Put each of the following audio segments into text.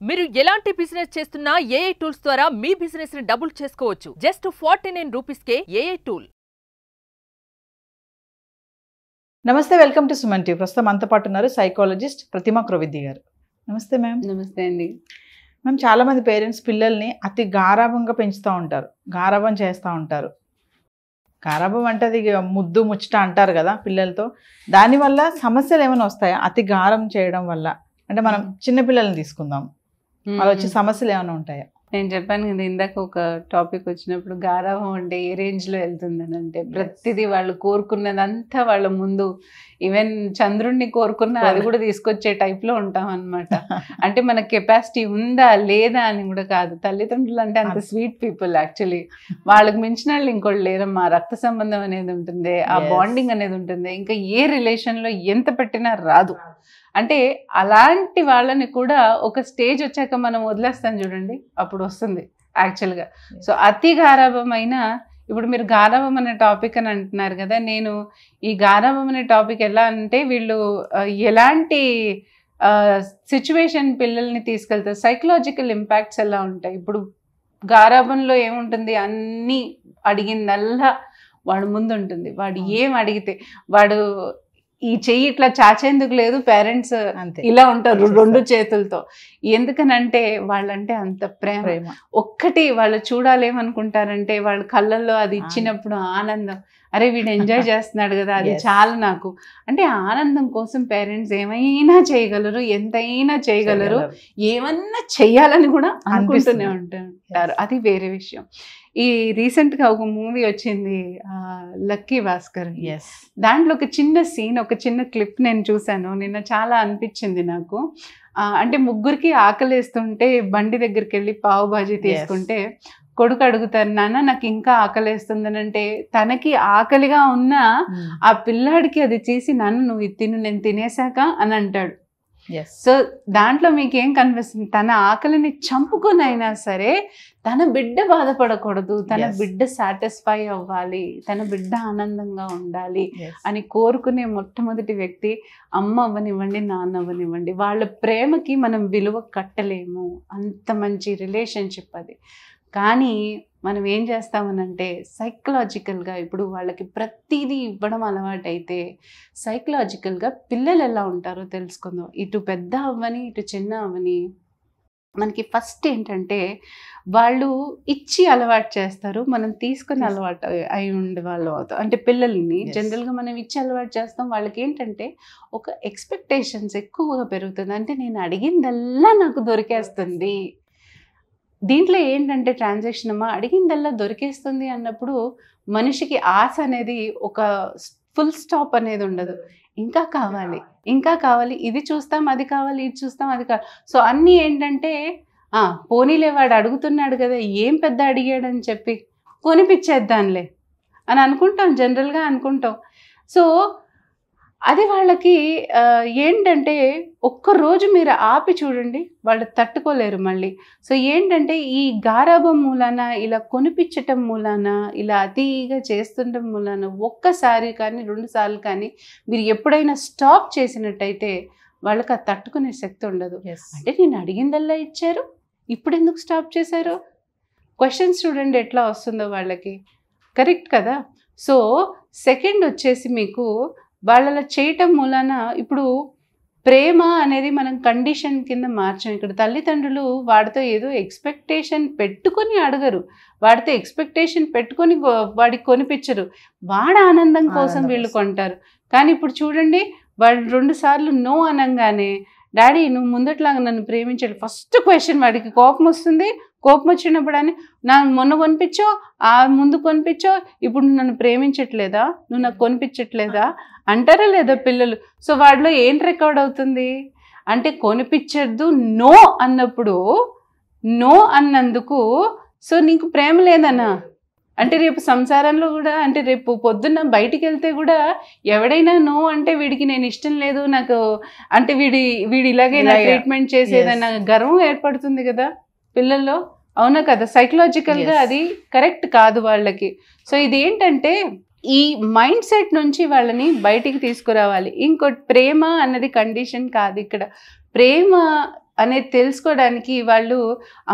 మీరు ఎలాంటి బిజినెస్ చేస్తున్నా ఏఐ టూల్స్ ద్వారా మీ బిజినెస్ ని డబుల్ చేసుకోవచ్చు. జస్ట్ 49 రూపీస్కే ఏఐ టూల్. నమస్తే, వెల్కమ్ టు సుమన్ టీవీ. ప్రస్తుతం మనతో పాటు ఉన్నారు సైకాలజిస్ట్ ప్రతిమా క్రొవిద్ది గారు. నమస్తే మ్యామ్. నమస్తే అండి. మ్యామ్, చాలా మంది పేరెంట్స్ పిల్లల్ని అతి గారాభంగా పెంచుతూ ఉంటారు, గారాభం చేస్తూ ఉంటారు. గారాభం అంటే అది ముద్దు ముచ్చట అంటారు కదా పిల్లలతో. దానివల్ల సమస్యలు ఏమైనా వస్తాయా అతి గారం చేయడం వల్ల? అంటే మనం చిన్న పిల్లల్ని తీసుకుందాం, అలా వచ్చే సమస్యలు ఏమైనా ఉంటాయా? నేను చెప్పాను కదా ఇందాక ఒక టాపిక్ వచ్చినప్పుడు, గారాభం అంటే ఏ రేంజ్లో వెళ్తుందని అంటే ప్రతిదీ వాళ్ళు కోరుకున్నదంతా వాళ్ళ ముందు, ఈవెన్ చంద్రుడిని కోరుకున్న అది కూడా తీసుకొచ్చే టైప్లో ఉంటాం అనమాట. అంటే మన కెపాసిటీ ఉందా లేదా అని కూడా కాదు. తల్లిదండ్రులు అంటే అంత స్వీట్ పీపుల్ యాక్చువల్లీ. వాళ్ళకి మించిన వాళ్ళు ఇంకోటి లేరమ్మా. రక్త సంబంధం అనేది ఉంటుంది, ఆ బాండింగ్ అనేది ఉంటుంది. ఇంకా ఏ రిలేషన్లో ఎంత పెట్టినా రాదు. అంటే అలాంటి వాళ్ళని కూడా ఒక స్టేజ్ వచ్చాక మనం వదిలేస్తాం చూడండి, అప్పుడు వస్తుంది యాక్చువల్గా. సో అతి గారాభమైన, ఇప్పుడు మీరు గారాభం అనే టాపిక్ అని అంటున్నారు కదా, నేను ఈ గారాభం అనే టాపిక్ ఎలా అంటే వీళ్ళు ఎలాంటి సిచ్యువేషన్ పిల్లల్ని తీసుకెళ్తారు, సైకలాజికల్ ఇంపాక్ట్స్ ఎలా ఉంటాయి. ఇప్పుడు గారాభంలో ఏముంటుంది, అన్నీ అడిగిందల్లా వాడు ముందు ఉంటుంది. వాడు ఏం అడిగితే వాడు ఈ చెయ్యి ఇట్లా చాచేందుకు లేదు, పేరెంట్స్ ఇలా ఉంటారు రెండు చేతులతో. ఎందుకనంటే వాళ్ళంటే అంత ప్రేమ. ఒక్కటి వాళ్ళు చూడాలేమనుకుంటారంటే వాళ్ళ కళ్ళల్లో అది ఇచ్చినప్పుడు ఆనందం, అరే వీడు ఎంజాయ్ చేస్తున్నాడు కదా, అది చాలు నాకు. అంటే ఆనందం కోసం పేరెంట్స్ ఏమైనా చేయగలరు, ఎంతైనా చేయగలరు, ఏమన్నా చెయ్యాలని కూడా అనుకుంటూనే ఉంటారు. అది వేరే విషయం. ఈ రీసెంట్గా ఒక మూవీ వచ్చింది, లక్కీ భాస్కర్. దాంట్లో ఒక చిన్న సీన్, ఒక చిన్న క్లిప్ నేను చూశాను నిన్న. చాలా అనిపించింది నాకు. అంటే ముగ్గురికి ఆకలేస్తుంటే బండి దగ్గరికి వెళ్ళి పావు బాజీ తీసుకుంటే కొడుకు అడుగుతారు, నాన్న నాకు ఇంకా ఆకలేస్తుందని. అంటే తనకి ఆకలిగా ఉన్నా ఆ పిల్లాడికి అది చేసి, నాన్న నువ్వు ఇది తిను, నేను తినేశాక అని అంటాడు. సో దాంట్లో మీకు ఏం కనిపిస్తుంది, తన ఆకలిని చంపుకునైనా సరే తన బిడ్డ బాధపడకూడదు, తన బిడ్డ సాటిస్ఫై అవ్వాలి, తన బిడ్డ ఆనందంగా ఉండాలి అని కోరుకునే మొట్టమొదటి వ్యక్తి అమ్మ అవ్వనివ్వండి, నాన్న అవ్వనివ్వండి. వాళ్ళ ప్రేమకి మనం విలువ కట్టలేము. అంత మంచి రిలేషన్షిప్ అది. కానీ మనం ఏం చేస్తామనంటే సైకలాజికల్గా ఇప్పుడు వాళ్ళకి ప్రతిదీ ఇవ్వడం అలవాటైతే సైకలాజికల్గా పిల్లలు ఎలా ఉంటారో తెలుసుకుందాం. ఇటు పెద్ద అవ్వని ఇటు చిన్న అవ్వని మనకి ఫస్ట్ ఏంటంటే వాళ్ళు ఇచ్చి అలవాటు చేస్తారు, మనం తీసుకుని అలవాటు అయి ఉండే వాళ్ళు అవుతాం. అంటే పిల్లల్ని జనరల్గా మనం ఇచ్చి అలవాటు చేస్తాం. వాళ్ళకి ఏంటంటే ఒక ఎక్స్పెక్టేషన్స్ ఎక్కువగా పెరుగుతుంది. అంటే నేను అడిగిందల్లా నాకు దొరికేస్తుంది. దీంట్లో ఏంటంటే ట్రాన్సాక్షన్ అమ్మా, అడిగిందల్లా దొరికేస్తుంది అన్నప్పుడు మనిషికి ఆశ అనేది ఒక ఫుల్ స్టాప్ అనేది ఉండదు. ఇంకా కావాలి, ఇంకా కావాలి, ఇది చూస్తాం, అది కావాలి, ఇది చూస్తాం, అది కావాలి. సో అన్నీ ఏంటంటే పోనీలే వాడు అడుగుతున్నాడు కదా, ఏం పెద్ద అడిగాడని చెప్పి కొనిపించేద్దాంలే అని అనుకుంటాం, జనరల్గా అనుకుంటాం. సో అది వాళ్ళకి ఏంటంటే ఒక్కరోజు మీరు ఆపి చూడండి, వాళ్ళు తట్టుకోలేరు మళ్ళీ. సో ఏంటంటే ఈ గారాభం మూలాన, ఇలా కొనిపించటం మూలాన, ఇలా అతిగా చేస్తుండటం మూలాన ఒక్కసారి కానీ 2 సార్లు కానీ మీరు ఎప్పుడైనా స్టాప్ చేసినట్టయితే వాళ్ళకి అది తట్టుకునే శక్తి ఉండదు. అంటే నేను అడిగిందల్లా ఇచ్చారు, ఇప్పుడు ఎందుకు స్టాప్ చేశారు? క్వశ్చన్స్ చూడండి ఎట్లా వస్తుందో వాళ్ళకి. కరెక్ట్ కదా? సో సెకండ్ వచ్చేసి మీకు వాళ్ళ చేయటం మూలాన ఇప్పుడు ప్రేమ అనేది మనం కండిషన్ కింద మార్చాం. ఇక్కడ తల్లిదండ్రులు వాడితో ఏదో ఎక్స్పెక్టేషన్ పెట్టుకొని అడగరు, వాడితో ఎక్స్పెక్టేషన్ పెట్టుకొని వాడికి కొనిపించరు, వాడి ఆనందం కోసం వీళ్ళు కొంటారు. కానీ ఇప్పుడు చూడండి, వాడు 2 సార్లు నో అనగానే, డాడీ నువ్వు ముందట్లాగా నన్ను ప్రేమించాడు, ఫస్ట్ క్వశ్చన్ వాడికి కోపం వస్తుంది. కోపం వచ్చినప్పుడు అని, నా మొన్న కొనిపించో, ముందు కొనిపించో, ఇప్పుడు నన్ను ప్రేమించట్లేదా, నువ్వు నాకు కొనిపించట్లేదా అంటారా లేదా పిల్లలు? సో వాడిలో ఏం రికార్డ్ అవుతుంది అంటే కొనిపించద్దు నో అన్నప్పుడు, నో అన్నందుకు సో నీకు ప్రేమ లేదన్నా. అంటే రేపు సంసారంలో కూడా, అంటే రేపు పొద్దున్న బయటికి వెళ్తే కూడా ఎవడైనా నో అంటే వీడికి నేను ఇష్టం లేదు, నాకు అంటే వీడి ఇలాగే నా ట్రీట్మెంట్ చేసేదన్న గర్వం ఏర్పడుతుంది కదా పిల్లల్లో. అవునా కదా? సైకలాజికల్గా అది కరెక్ట్ కాదు వాళ్ళకి. సో ఇది ఏంటంటే ఈ మైండ్ సెట్ నుంచి వాళ్ళని బయటికి తీసుకురావాలి. ఇంకోటి, ప్రేమ అన్నది కండిషన్ కాదు. ఇక్కడ ప్రేమ అనేది తెలుసుకోవడానికి వాళ్ళు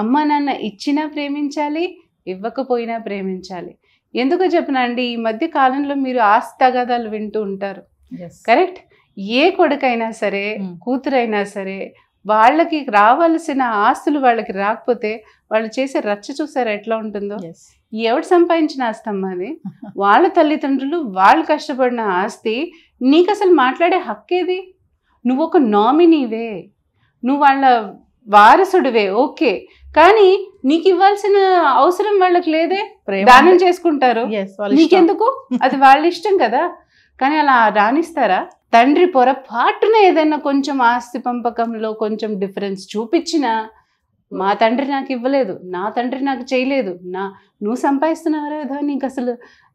అమ్మ నాన్న ఇచ్చినా ప్రేమించాలి, ఇవ్వకపోయినా ప్రేమించాలి. ఎందుకో చెప్పనండి, ఈ మధ్య కాలంలో మీరు ఆస్తి తగాదాలు వింటూ ఉంటారు. కరెక్ట్? ఏ కొడుకైనా సరే, కూతురైనా సరే, వాళ్ళకి రావాల్సిన ఆస్తులు వాళ్ళకి రాకపోతే వాళ్ళు చేసే రచ్చ చూసారా ఎట్లా ఉంటుందో. ఎవడు సంపాదించిన ఆస్తి అమ్మా అది? వాళ్ళ తల్లిదండ్రులు వాళ్ళు కష్టపడిన ఆస్తి. నీకు అసలు మాట్లాడే హక్కేది? నువ్వు ఒక నామినీవే, నువ్వు వాళ్ళ వారసుడివే, ఓకే, కానీ నీకు ఇవ్వాల్సిన అవసరం వాళ్ళకి లేదే. దానం చేసుకుంటారు, నీకెందుకు? అది వాళ్ళ ఇష్టం కదా. కానీ అలా రాణిస్తారా? తండ్రి పొరపాటున ఏదైనా కొంచెం ఆస్తి పంపకంలో కొంచెం డిఫరెన్స్ చూపించినా, మా తండ్రి నాకు ఇవ్వలేదు, నా తండ్రి నాకు చేయలేదు, నువ్వు సంపాదిస్తున్నావా కదా,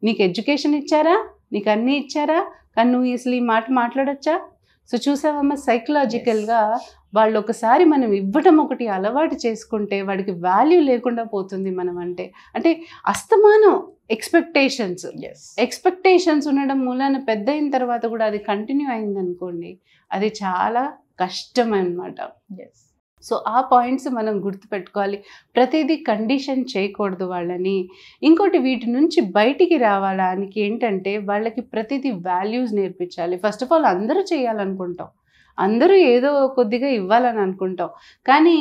నీకు ఎడ్యుకేషన్ ఇచ్చారా, నీకు అన్నీ ఇచ్చారా, కానీ నువ్వు అసలు ఈ మాట మాట్లాడచ్చా? సో చూసావమ్మా, సైకలాజికల్గా వాళ్ళు ఒకసారి మనం ఇవ్వటం ఒకటి అలవాటు చేసుకుంటే వాడికి వాల్యూ లేకుండా పోతుంది. మనం అంటే అస్తమానం ఎక్స్పెక్టేషన్స్ ఉండడం మూలాన పెద్ద అయిన తర్వాత కూడా అది కంటిన్యూ అయింది అనుకోండి, అది చాలా కష్టం అన్నమాట. సో ఆ పాయింట్స్ మనం గుర్తుపెట్టుకోవాలి. ప్రతిదీ కండిషన్ చేయకూడదు వాళ్ళని. ఇంకోటి, వీటి నుంచి బయటికి రావడానికి ఏంటంటే వాళ్ళకి ప్రతిదీ వాల్యూస్ నేర్పించాలి. ఫస్ట్ ఆఫ్ ఆల్ అందరూ చేయాలనుకుంటాం, అందరూ ఏదో కొద్దిగా ఇవ్వాలని అనుకుంటాం, కానీ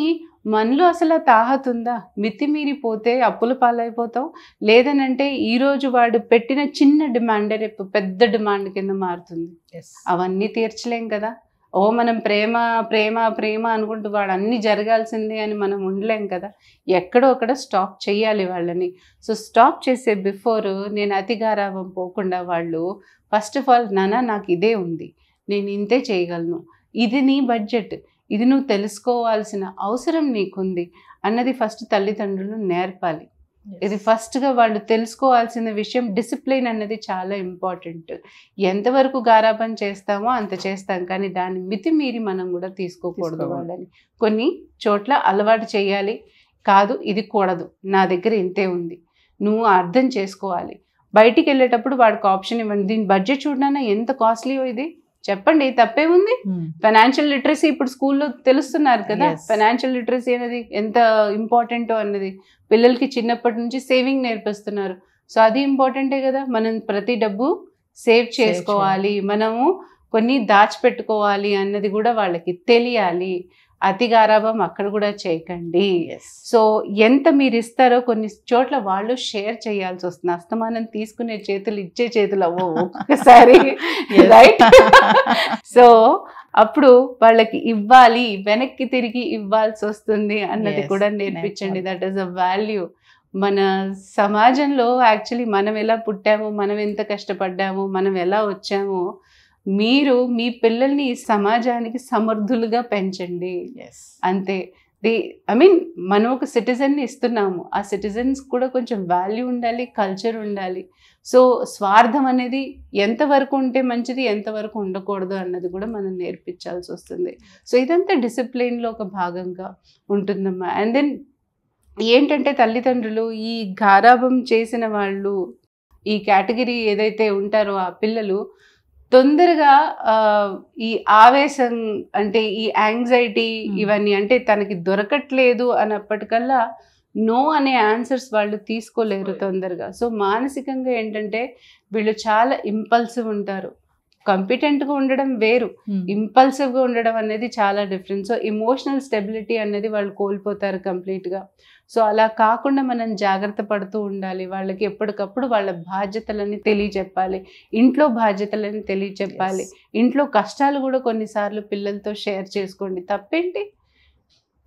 మనలో అసలు తాహత్ ఉందా? మితిమీరిపోతే అప్పుల పాలైపోతాం. లేదనంటే ఈరోజు వాడు పెట్టిన చిన్న డిమాండే రేపు పెద్ద డిమాండ్ కింద మారుతుంది. అవన్నీ తీర్చలేం కదా. మనం ప్రేమ ప్రేమ ప్రేమ అనుకుంటూ వాడు అన్నీ జరగాల్సిందే అని మనం ఉండలేం కదా. ఎక్కడో అక్కడ స్టాప్ చేయాలి వాళ్ళని. సో స్టాప్ చేసే బిఫోర్ నేను అతి గారాబం పోకుండా వాళ్ళు ఫస్ట్ ఆఫ్ ఆల్, నాన్న నాకు ఇదే ఉంది, నేను ఇంతే చేయగలను, ఇది నీ బడ్జెట్, ఇది నువ్వు తెలుసుకోవాల్సిన అవసరం నీకుంది అన్నది ఫస్ట్ తల్లిదండ్రులు నేర్పాలి. ఇది ఫస్ట్గా వాళ్ళు తెలుసుకోవాల్సిన విషయం. డిసిప్లిన్ అన్నది చాలా ఇంపార్టెంట్. ఎంతవరకు గారాబం చేస్తామో అంత చేస్తాం, కానీ దాన్ని మితిమీరి మనం కూడా తీసుకోకూడదు వాళ్ళని. కొన్ని చోట్ల అలవాటు చేయాలి. కాదు ఇది కూడదు, నా దగ్గర ఇంతే ఉంది, నువ్వు అర్థం చేసుకోవాలి. బయటికి వెళ్ళేటప్పుడు వాడికి ఆప్షన్ ఇవ్వండి. దీని బడ్జెట్ చూడనా ఎంత కాస్ట్లీయో ఇది, చెప్పండి, తప్పేముంది. ఫైనాన్షియల్ లిటరసీ ఇప్పుడు స్కూల్లో తెలుస్తున్నారు కదా, ఫైనాన్షియల్ లిటరసీ అనేది ఎంత ఇంపార్టెంటో అన్నది పిల్లలకి చిన్నప్పటి నుంచి సేవింగ్ నేర్పిస్తున్నారు. సో అది ఇంపార్టెంటే కదా. మనం ప్రతి డబ్బు సేవ్ చేసుకోవాలి, మనము కొన్ని దాచిపెట్టుకోవాలి అన్నది కూడా వాళ్ళకి తెలియాలి. అతి గారాబం అక్కడ కూడా చేయకండి. సో ఎంత మీరు ఇస్తారో కొన్ని చోట్ల వాళ్ళు షేర్ చేయాల్సి వస్తుంది. అస్తమానం తీసుకునే చేతులు ఇచ్చే చేతులు అవ్వవు ఒక్కసారి, రైట్? సో అప్పుడు వాళ్ళకి ఇవ్వాలి, వెనక్కి తిరిగి ఇవ్వాల్సి వస్తుంది అన్నది కూడా నేర్పించండి. That is a value. మన సమాజంలో యాక్చువల్లీ మనం ఎలా పుట్టామో, మనం ఎంత కష్టపడ్డామో, మనం ఎలా వచ్చామో, మీరు మీ పిల్లల్ని ఈ సమాజానికి సమర్థులుగా పెంచండి. అంతే. మనం ఒక సిటిజన్ని ఇస్తున్నాము, ఆ సిటిజన్స్ కూడా కొంచెం వాల్యూ ఉండాలి, కల్చర్ ఉండాలి. సో స్వార్థం అనేది ఎంతవరకు ఉంటే మంచిది, ఎంతవరకు ఉండకూడదు అన్నది కూడా మనం నేర్పించాల్సి వస్తుంది. సో ఇదంతా డిసిప్లిన్లో ఒక భాగంగా ఉంటుందమ్మా. అండ్ దెన్ ఏంటంటే తల్లిదండ్రులు ఈ గారాబం చేసిన వాళ్ళు, ఈ కేటగిరీ ఏదైతే ఉంటారో ఆ పిల్లలు తొందరగా ఈ ఆవేశం అంటే ఈ యాంగ్జైటీ ఇవన్నీ అంటే తనకి దొరకట్లేదు అన్నప్పటికల్లా నో అనే ఆన్సర్స్ వాళ్ళు తీసుకోలేరు తొందరగా. సో మానసికంగా ఏంటంటే వీళ్ళు చాలా ఇంపల్సివ్ ఉంటారు. కాంపిటెంట్గా ఉండడం వేరు, ఇంపల్సివ్గా ఉండడం అనేది చాలా డిఫరెంట్. సో ఎమోషనల్ స్టెబిలిటీ అనేది వాళ్ళు కోల్పోతారు కంప్లీట్గా. సో అలా కాకుండా మనం జాగ్రత్త పడుతూ ఉండాలి. వాళ్ళకి ఎప్పటికప్పుడు వాళ్ళ బాధ్యతలని తెలియచెప్పాలి, ఇంట్లో బాధ్యతలని తెలియచెప్పాలి. ఇంట్లో కష్టాలు కూడా కొన్నిసార్లు పిల్లలతో షేర్ చేసుకోండి.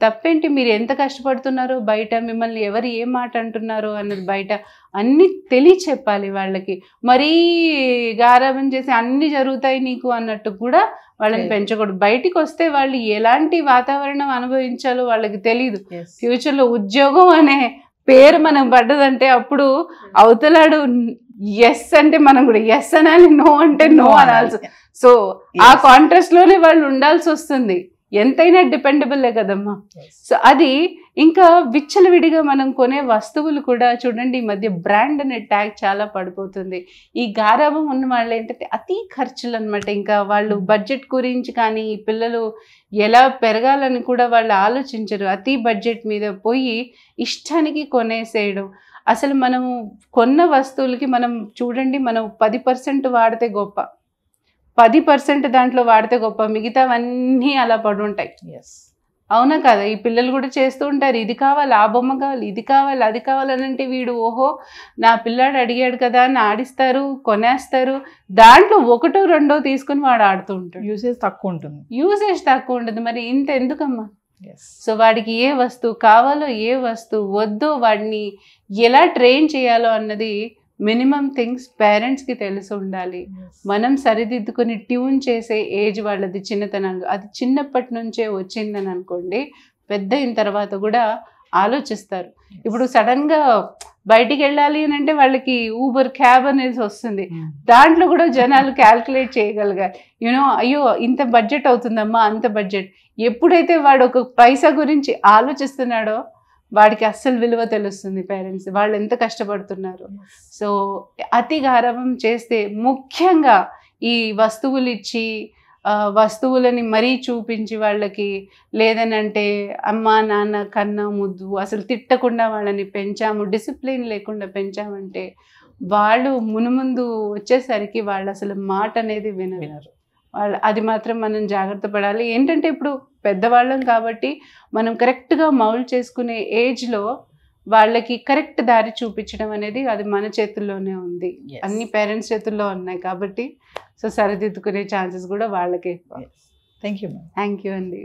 తప్పేంటి మీరు ఎంత కష్టపడుతున్నారో, బయట మిమ్మల్ని ఎవరు ఏ మాట అంటున్నారో అన్నది బయట అన్నీ తెలియచెప్పాలి వాళ్ళకి. మరీ గారాబం చేసి అన్నీ జరుగుతాయి నీకు అన్నట్టు కూడా వాళ్ళని పెంచకూడదు. బయటికి వస్తే వాళ్ళు ఎలాంటి వాతావరణం అనుభవించాలో వాళ్ళకి తెలియదు. ఫ్యూచర్లో ఉద్యోగం అనే పేరు మనం పడ్డదంటే అప్పుడు అవతలాడు ఎస్ అంటే మనం కూడా ఎస్ అనాలి, నో అంటే నో అనాల్సి. సో ఆ కాంట్రాస్ట్ లోనే వాళ్ళు ఉండాల్సి వస్తుంది. ఎంతైనా డిపెండబుల్లే కదమ్మా. సో అది ఇంకా విచ్చలవిడిగా మనం కొనే వస్తువులు కూడా చూడండి, ఈ మధ్య బ్రాండ్ అనే ట్యాగ్ చాలా పడిపోతుంది. ఈ గారాబం ఉన్న వాళ్ళు ఏంటంటే అతి ఖర్చులు అనమాట. ఇంకా వాళ్ళు బడ్జెట్ గురించి కానీ పిల్లలు ఎలా పెరగాలని కూడా వాళ్ళు ఆలోచించరు. అతి బడ్జెట్ మీద పోయి ఇష్టానికి కొనేసేయడం. అసలు మనము కొన్న వస్తువులకి మనం చూడండి, మనం 10% వాడితే గొప్ప, 10% దాంట్లో వాడితే గొప్ప, మిగతావన్నీ అలా పడుంటాయి. అవునా కదా? ఈ పిల్లలు కూడా చేస్తూ ఉంటారు. ఇది కావాలి, ఆ బొమ్మ కావాలి, ఇది కావాలి, అది కావాలని అంటే వీడు ఓహో నా పిల్లాడు అడిగాడు కదా అని ఆడిస్తారు, కొనేస్తారు. దాంట్లో ఒకటో రెండో తీసుకుని వాడు ఆడుతూ ఉంటాడు. యూసేజ్ తక్కువ ఉంటుంది. మరి ఇంత ఎందుకమ్మా? సో వాడికి ఏ వస్తువు కావాలో, ఏ వస్తువు వద్దో, వాడిని ఎలా ట్రైన్ చేయాలో అన్నది మినిమం థింగ్స్ పేరెంట్స్కి తెలిసి ఉండాలి. మనం సరిదిద్దుకొని ట్యూన్ చేసే ఏజ్ వాళ్ళది చిన్నతనంలో. అది చిన్నప్పటి నుంచే వచ్చిందని అనుకోండి, పెద్ద అయిన తర్వాత కూడా ఆలోచిస్తారు. ఇప్పుడు సడన్గా బయటికి వెళ్ళాలి అని అంటే వాళ్ళకి ఊబర్ క్యాబ్ అనేది వస్తుంది. దాంట్లో కూడా జనాలు క్యాల్కులేట్ చేయగలిగారు. అయ్యో ఇంత బడ్జెట్ అవుతుందమ్మా, అంత బడ్జెట్. ఎప్పుడైతే వాడు ఒక పైసా గురించి ఆలోచిస్తున్నాడో వాడికి అస్సలు విలువ తెలుస్తుంది. పేరెంట్స్ వాళ్ళు ఎంత కష్టపడుతున్నారు. సో అతి గారాబం చేస్తే ముఖ్యంగా ఈ వస్తువులు ఇచ్చి వస్తువులని మరీ చూపించి వాళ్ళకి, లేదనంటే అమ్మ నాన్న కన్నా ముద్దు, అసలు తిట్టకుండా వాళ్ళని పెంచాము, డిసిప్లిన్ లేకుండా పెంచామంటే వాళ్ళు మునుముందు వచ్చేసరికి వాళ్ళు అసలు మాట అనేది వినరు. వాళ్ళు అది మాత్రం మనం జాగ్రత్త పడాలి. ఏంటంటే ఇప్పుడు పెద్దవాళ్ళం కాబట్టి మనం కరెక్ట్గా మౌల్డ్ చేసుకునే ఏజ్లో వాళ్ళకి కరెక్ట్ దారి చూపించడం అనేది అది మన చేతుల్లోనే ఉంది. అన్ని పేరెంట్స్ చేతుల్లో ఉన్నాయి కాబట్టి సో సరిదిద్దుకునే ఛాన్సెస్ కూడా వాళ్ళకే. థ్యాంక్ యూ థ్యాంక్ యూ అండి.